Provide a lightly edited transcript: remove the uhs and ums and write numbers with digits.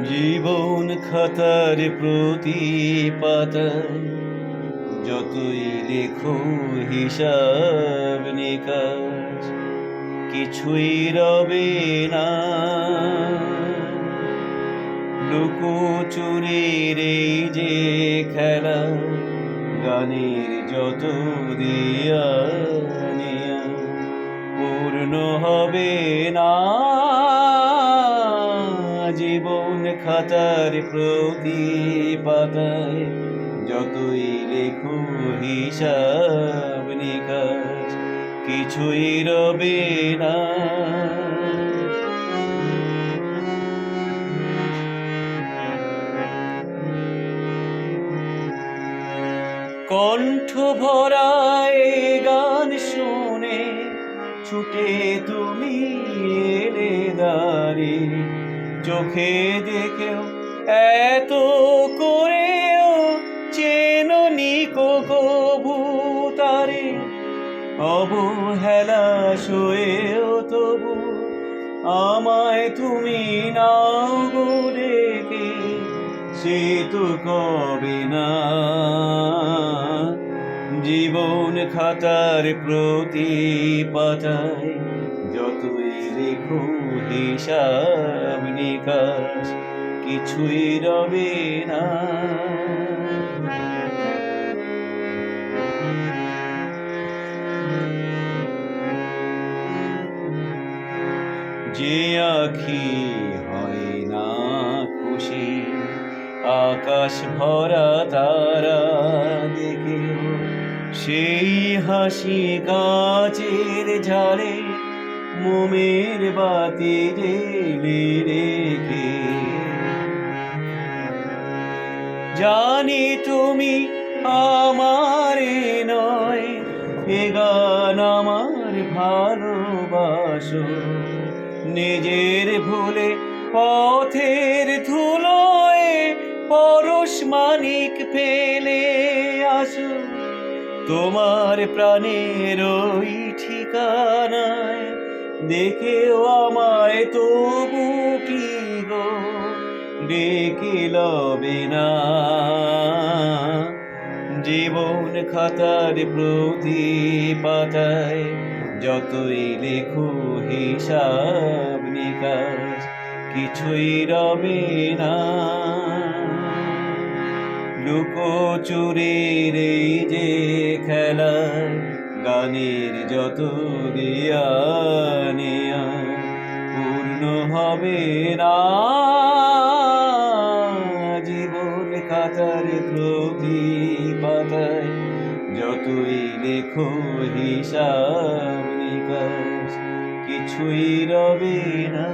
জীবন খাতার প্রতি পাতায় যতই লেখো হিসাব নিকাশ কিছুই রবে না। লুকোচুরির এই যে খেলা, গানের যত দিয়া নেয়া পূর্ণ হবে না। জীবন খাতার প্রতি পাতায় যতই লেখো হিসাব নিকাশ কিছুই রবে না। কণ্ঠ ভরায় গান শুনে ছুটে তুমি এলে দাঁড়ি, চোখে দেখেও এত করেও চেননি কবু তারে। অবহেলা সয়েও তবু আমায় তুমি নাও গো ডেকে, সে তো কবে না। জীবন খাতার প্রতি পাতায় যতই লেখো হিসাব নিকাশ কিছুই রবে না। যে আঁখি হয় না খুশি আকাশ ভরা তারা দেখে, সেই হাসি কাচের ঝাড়ে মোমের বাতি জেলে রেখে। জানি তুমি আমার নয়, এ গান আমার ভালোবাসো। নিজের ভুলে পথের ধুলোয় পরশ মানিক ফেলে আসো। তোমার প্রাণের ওই ঠিকানায় দেখেও আমায় তবু কি গো ডেকে লবে না। জীবন খাতার প্রতি পাতায় যতই লেখো হিসাব নিকাশ কিছুই রবে না। লুকোচুরির এই যে খেলায় গানের যত দিয়া নেয়া পূর্ণ হবে না। জীবন খাতার প্রতি পাতায় যতই লেখো হিসাব নিকাশ কিছুই রবে না।